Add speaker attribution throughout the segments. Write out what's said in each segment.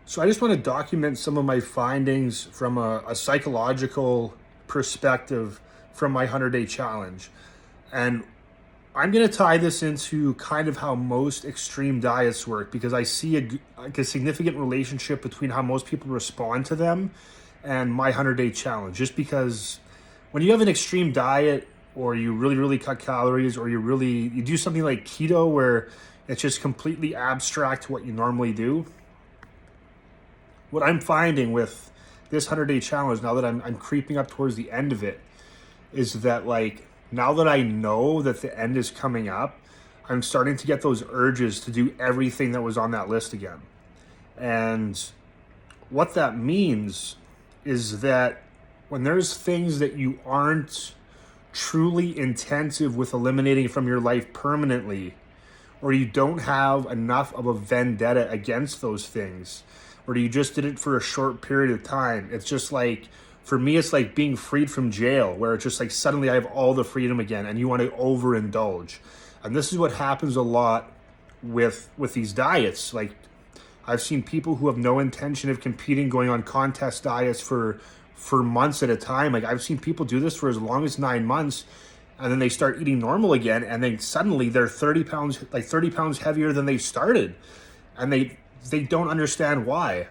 Speaker 1: So I just want to document some of my findings from a psychological perspective from my 100-day challenge. And I'm going to tie this into kind of how most extreme diets work because I see like a significant relationship between how most people respond to them and my 100-day challenge. Just because when you have an extreme diet or you really, really cut calories or you do something like keto where it's just completely abstract to what you normally do, what I'm finding with this 100-day challenge now that I'm creeping up towards the end of it is that, like, now that I know that the end is coming up, I'm starting to get those urges to do everything that was on that list again. And what that means is that when there's things that you aren't truly intensive with eliminating from your life permanently, or you don't have enough of a vendetta against those things, or you just did it for a short period of time, it's just like, for me, it's like being freed from jail, where it's just like suddenly I have all the freedom again and you want to overindulge. And this is what happens a lot with these diets. Like, I've seen people who have no intention of competing going on contest diets for months at a time. Like, I've seen people do this for as long as 9 months, and then they start eating normal again, and then suddenly they're 30 pounds heavier than they started, and they don't understand why.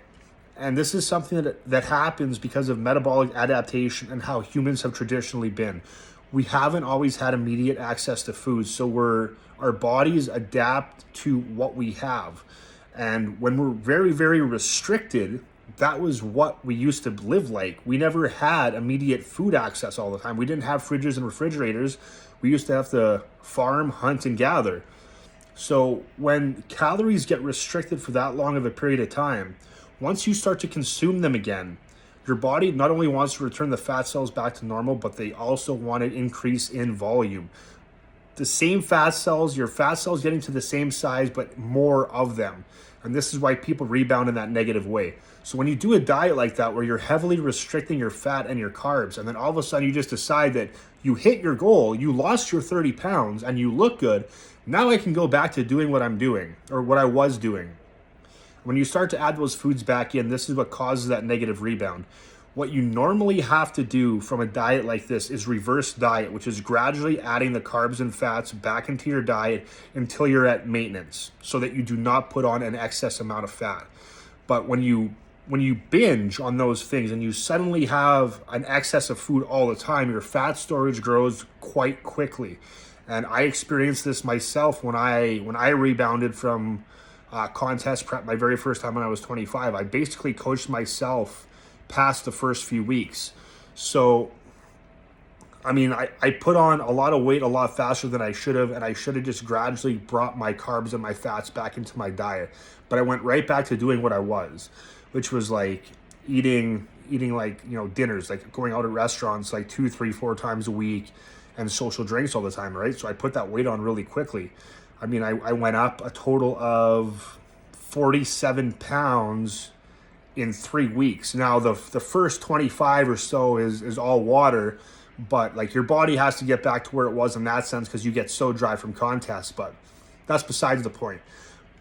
Speaker 1: And this is something that happens because of metabolic adaptation and how humans have traditionally been. We haven't always had immediate access to food, so our bodies adapt to what we have. And when we're very, very restricted, that was what we used to live like. We never had immediate food access all the time. We didn't have fridges and refrigerators. We used to have to farm, hunt, and gather. So when calories get restricted for that long of a period of time, once you start to consume them again, your body not only wants to return the fat cells back to normal, but they also want an increase in volume. The same fat cells, your fat cells getting to the same size, but more of them. And this is why people rebound in that negative way. So when you do a diet like that, where you're heavily restricting your fat and your carbs, and then all of a sudden you just decide that you hit your goal, you lost your 30 pounds and you look good, now I can go back to doing what I'm doing or what I was doing. When you start to add those foods back in, this is what causes that negative rebound. What you normally have to do from a diet like this is reverse diet, which is gradually adding the carbs and fats back into your diet until you're at maintenance, so that you do not put on an excess amount of fat. But when you binge on those things and you suddenly have an excess of food all the time, your fat storage grows quite quickly. And I experienced this myself when I rebounded from contest prep my very first time when I was 25. I basically coached myself past the first few weeks. So, I mean, I put on a lot of weight a lot faster than I should have, and I should have just gradually brought my carbs and my fats back into my diet. But I went right back to doing what I was, which was like eating like, dinners, like going out at restaurants like 2, 3, 4 times a week, and social drinks all the time, right? So I put that weight on really quickly. I mean, I went up a total of 47 pounds in 3 weeks. Now, the first 25 or so is all water, but like your body has to get back to where it was in that sense because you get so dry from contests, but that's besides the point.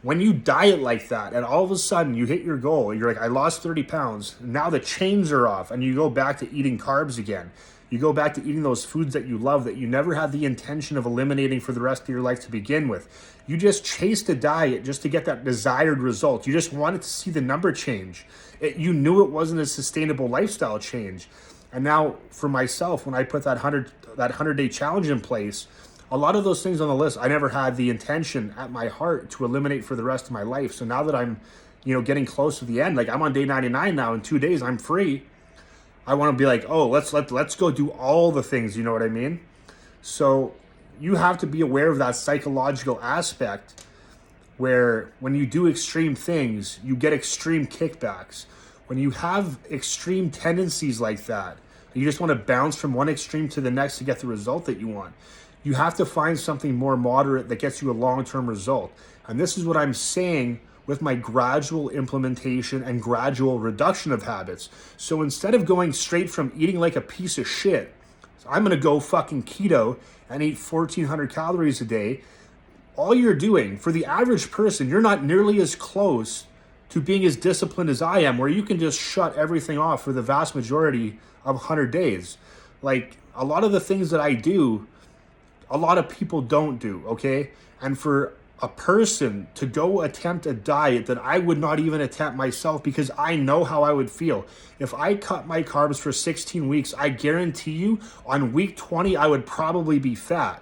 Speaker 1: When you diet like that and all of a sudden you hit your goal, you're like, I lost 30 pounds. Now the chains are off and you go back to eating carbs again. You go back to eating those foods that you love, that you never had the intention of eliminating for the rest of your life to begin with. You just chased a diet just to get that desired result. You just wanted to see the number change. You knew it wasn't a sustainable lifestyle change. And now for myself, when I put that 100-day challenge in place, a lot of those things on the list, I never had the intention at my heart to eliminate for the rest of my life. So now that I'm, getting close to the end, like I'm on day 99 now, in 2 days, I'm free. I want to be like, oh, let's go do all the things, you know what I mean? So you have to be aware of that psychological aspect where when you do extreme things, you get extreme kickbacks. When you have extreme tendencies like that, you just want to bounce from one extreme to the next to get the result that you want. You have to find something more moderate that gets you a long-term result. And this is what I'm saying with my gradual implementation and gradual reduction of habits. So instead of going straight from eating like a piece of shit, I'm gonna go fucking keto and eat 1,400 calories a day. All you're doing, for the average person, you're not nearly as close to being as disciplined as I am, where you can just shut everything off for the vast majority of 100 days. Like a lot of the things that I do, a lot of people don't do, okay? And for a person to go attempt a diet that I would not even attempt myself, because I know how I would feel. If I cut my carbs for 16 weeks, I guarantee you on week 20, I would probably be fat,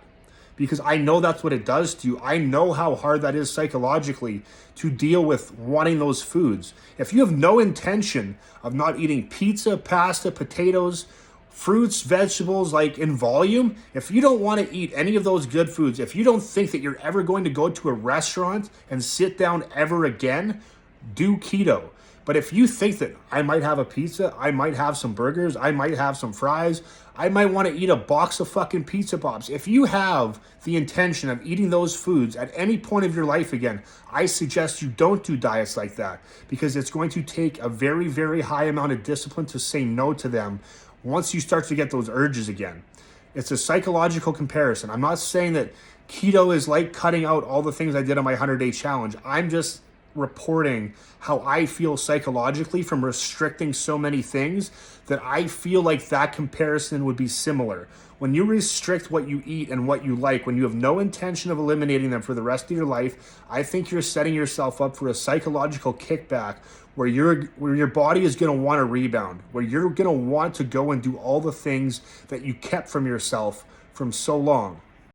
Speaker 1: because I know that's what it does to you. I know how hard that is psychologically to deal with wanting those foods. If you have no intention of not eating pizza, pasta, potatoes, fruits, vegetables, like in volume, if you don't want to eat any of those good foods, if you don't think that you're ever going to go to a restaurant and sit down ever again, do keto. But if you think that I might have a pizza, I might have some burgers, I might have some fries, I might want to eat a box of fucking Pizza Pops. If you have the intention of eating those foods at any point of your life again, I suggest you don't do diets like that, because it's going to take a very, very high amount of discipline to say no to them once you start to get those urges again. It's a psychological comparison. I'm not saying that keto is like cutting out all the things I did on my 100-day challenge. I'm just reporting how I feel psychologically from restricting so many things, that I feel like that comparison would be similar. When you restrict what you eat and what you like, when you have no intention of eliminating them for the rest of your life, I think you're setting yourself up for a psychological kickback where your body is going to want to rebound, where you're going to want to go and do all the things that you kept from yourself from so long.